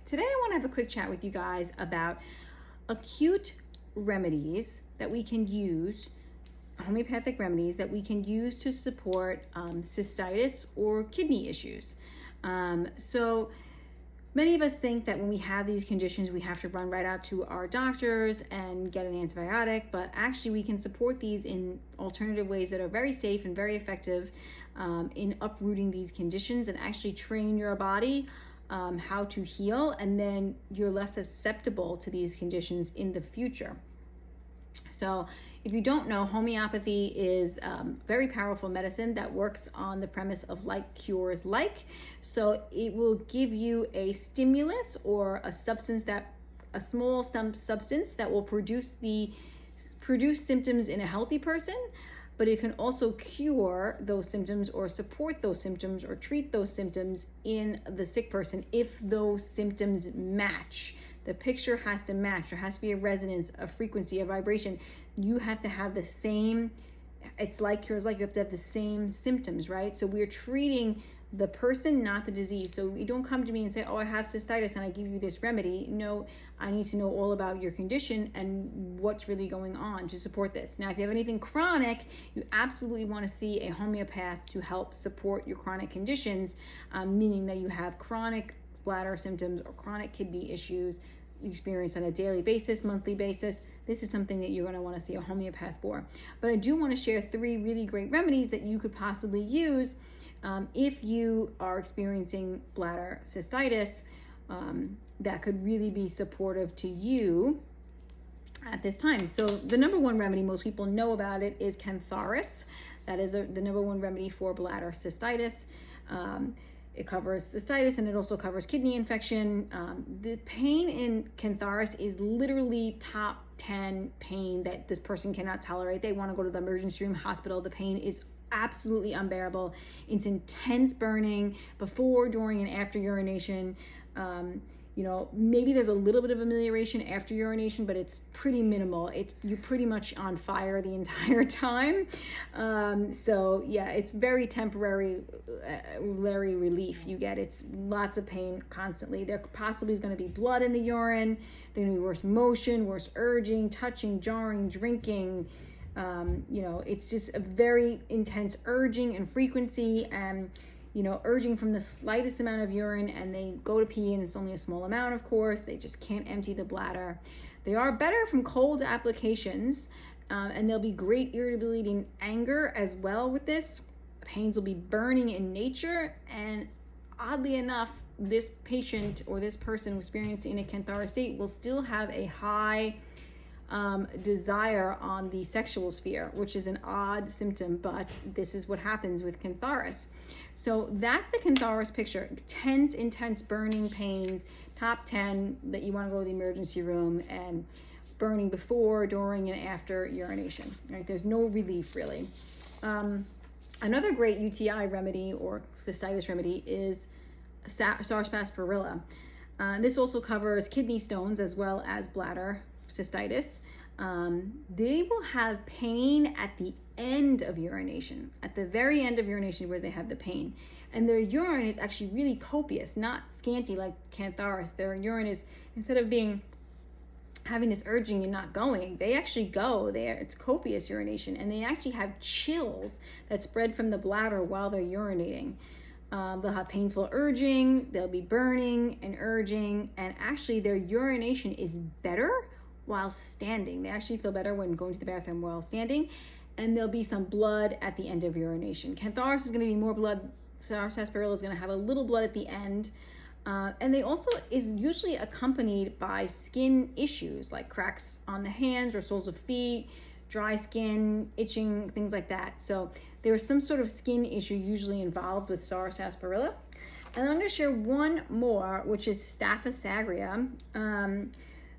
today I want to have a quick chat with you guys about acute remedies that we can use, homeopathic remedies that we can use to support cystitis or kidney issues. So many of us think that when we have these conditions, we have to run right out to our doctors and get an antibiotic, but actually we can support these in alternative ways that are very safe and very effective in uprooting these conditions and actually train your body how to heal, and then you're less susceptible to these conditions in the future. So if you don't know, homeopathy is very powerful medicine that works on the premise of like cures like. So it will give you a stimulus or a substance a small substance that will produce symptoms in a healthy person, but it can also cure those symptoms or support those symptoms or treat those symptoms in the sick person if those symptoms match. The picture has to match. There has to be a resonance, a frequency, a vibration. You have to have the same, it's like cures like, you have to have the same symptoms, right? So we're treating the person, not the disease. So you don't come to me and say, oh, I have cystitis and I give you this remedy. No, I need to know all about your condition and what's really going on to support this. Now, if you have anything chronic, you absolutely want to see a homeopath to help support your chronic conditions, meaning that you have chronic bladder symptoms or chronic kidney issues you experience on a daily basis, monthly basis. This is something that you're going to want to see a homeopath for. But I do want to share 3 really great remedies that you could possibly use if you are experiencing bladder cystitis that could really be supportive to you at this time. So the number 1 remedy, most people know about it, is Cantharis. That is the number 1 remedy for bladder cystitis. It covers cystitis and it also covers kidney infection. The pain in Cantharis is literally top 10 pain that this person cannot tolerate. They want to go to the emergency room, hospital. The pain is absolutely unbearable. It's intense burning before, during, and after urination. Maybe there's a little bit of amelioration after urination, but it's pretty minimal. You're pretty much on fire the entire time. So yeah, it's very temporary relief you get. It's lots of pain constantly. There possibly is going to be blood in the urine. There's going to be worse motion, worse urging, touching, jarring, drinking. It's just a very intense urging and frequency, and urging from the slightest amount of urine, and they go to pee and it's only a small amount, of course. They just can't empty the bladder. They are better from cold applications, and there'll be great irritability and anger as well with this. Pains will be burning in nature, and oddly enough, this patient or this person experiencing a Cantharis state will still have a high desire on the sexual sphere, which is an odd symptom, but this is what happens with Cantharis. So that's the Cantharis picture. Intense burning pains, top 10 that you want to go to the emergency room, and burning before, during, and after urination. Right? There's no relief really. Another great UTI remedy or cystitis remedy is Sarsaparilla. This also covers kidney stones as well as bladder cystitis. They will have pain at the end of urination, at the very end of urination where they have the pain. And their urine is actually really copious, not scanty like Cantharis. Their urine is, instead of having this urging and not going, they actually go there. It's copious urination, and they actually have chills that spread from the bladder while they're urinating. They'll have painful urging, they'll be burning and urging, and actually their urination is better while standing. They actually feel better when going to the bathroom while standing, and there'll be some blood at the end of urination. Cantharis is going to be more blood. Sarsaparilla is going to have a little blood at the end. And they also is usually accompanied by skin issues like cracks on the hands or soles of feet, dry skin, itching, things like that. So there's some sort of skin issue usually involved with Sarsaparilla. And I'm going to share one more, which is Staphysagria.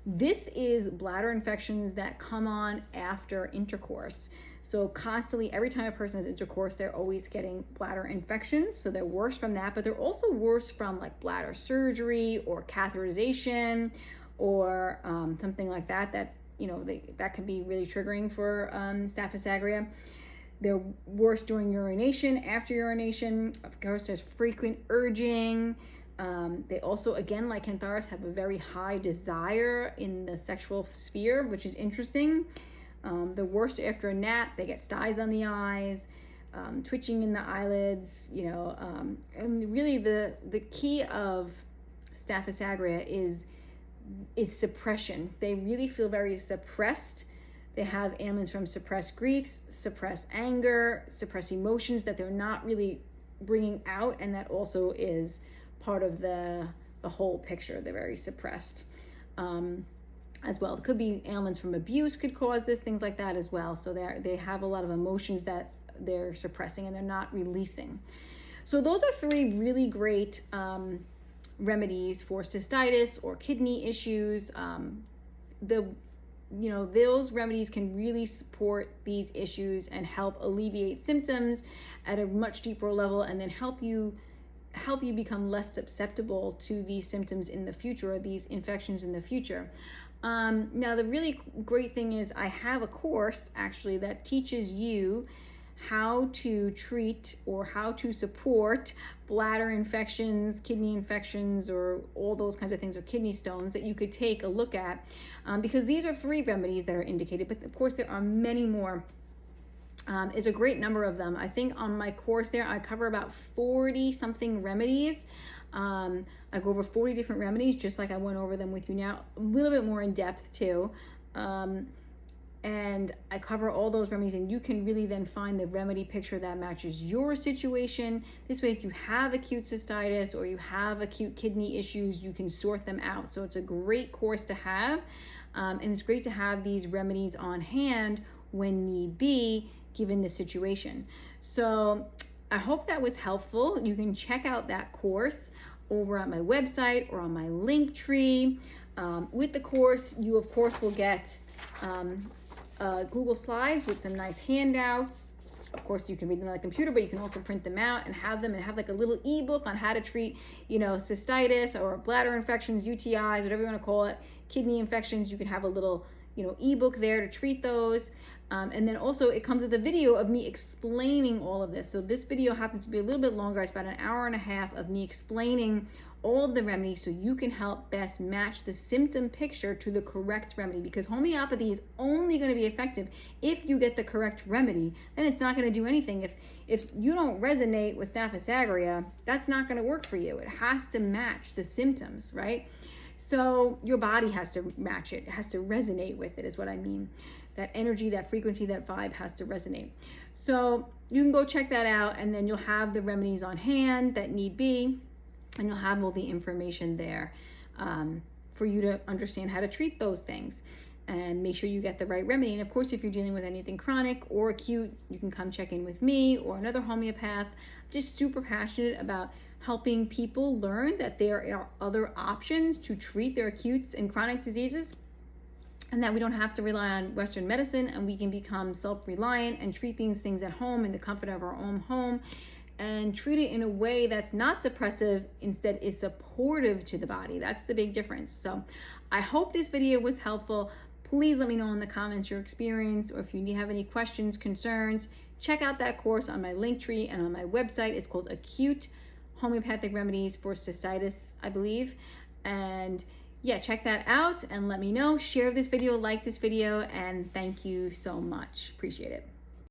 This is bladder infections that come on after intercourse. So constantly, every time a person has intercourse, they're always getting bladder infections. So they're worse from that, but they're also worse from like bladder surgery or catheterization or something like that, that can be really triggering for Staphysagria. They're worse during urination, after urination. Of course, there's frequent urging, They also, again, like Cantharis, have a very high desire in the sexual sphere, which is interesting. The worst after a nap, they get styes on the eyes, twitching in the eyelids, and really the key of Staphysagria is suppression. They really feel very suppressed. They have ailments from suppressed griefs, suppressed anger, suppressed emotions that they're not really bringing out, and that also is part of the whole picture. They're very suppressed as well. It could be ailments from abuse could cause this, things like that as well. So they have a lot of emotions that they're suppressing and they're not releasing. So those are 3 really great remedies for cystitis or kidney issues. Those remedies can really support these issues and help alleviate symptoms at a much deeper level, and then help you become less susceptible to these symptoms in the future, or these infections in the future. Now, the really great thing is I have a course actually that teaches you how to treat or how to support bladder infections, kidney infections, or all those kinds of things, or kidney stones that you could take a look at, because these are 3 remedies that are indicated, but of course there are many more. Is a great number of them. I think on my course there, I cover about 40 something remedies. I go over 40 different remedies, just like I went over them with you now, a little bit more in depth too. And I cover all those remedies, and you can really then find the remedy picture that matches your situation. This way, if you have acute cystitis or you have acute kidney issues, you can sort them out. So it's a great course to have. And it's great to have these remedies on hand when need be, given the situation. So I hope that was helpful. You can check out that course over on my website or on my link tree. With the course, you of course will get Google Slides with some nice handouts. Of course, you can read them on the computer, but you can also print them out and have them, and have like a little ebook on how to treat, cystitis or bladder infections, UTIs, whatever you want to call it, kidney infections. You can have a little, ebook there to treat those. And then also it comes with a video of me explaining all of this. So this video happens to be a little bit longer. It's about an hour and a half of me explaining all of the remedies so you can help best match the symptom picture to the correct remedy, because homeopathy is only going to be effective if you get the correct remedy. Then it's not going to do anything. If you don't resonate with Staphysagria, that's not going to work for you. It has to match the symptoms, right? So your body has to match it. It has to resonate with it, is what I mean. That energy, that frequency, that vibe has to resonate. So you can go check that out, and then you'll have the remedies on hand that need be, and you'll have all the information there for you to understand how to treat those things and make sure you get the right remedy. And of course, if you're dealing with anything chronic or acute, you can come check in with me or another homeopath. I'm just super passionate about helping people learn that there are other options to treat their acutes and chronic diseases, and that we don't have to rely on Western medicine, and we can become self-reliant and treat these things at home in the comfort of our own home, and treat it in a way that's not suppressive, instead is supportive to the body. That's the big difference. So I hope this video was helpful. Please let me know in the comments your experience, or if you have any questions, concerns. Check out that course on my link tree and on my website. It's called Acute Homeopathic Remedies for Cystitis, I believe. And yeah, check that out and let me know. Share this video, like this video, and thank you so much. Appreciate it.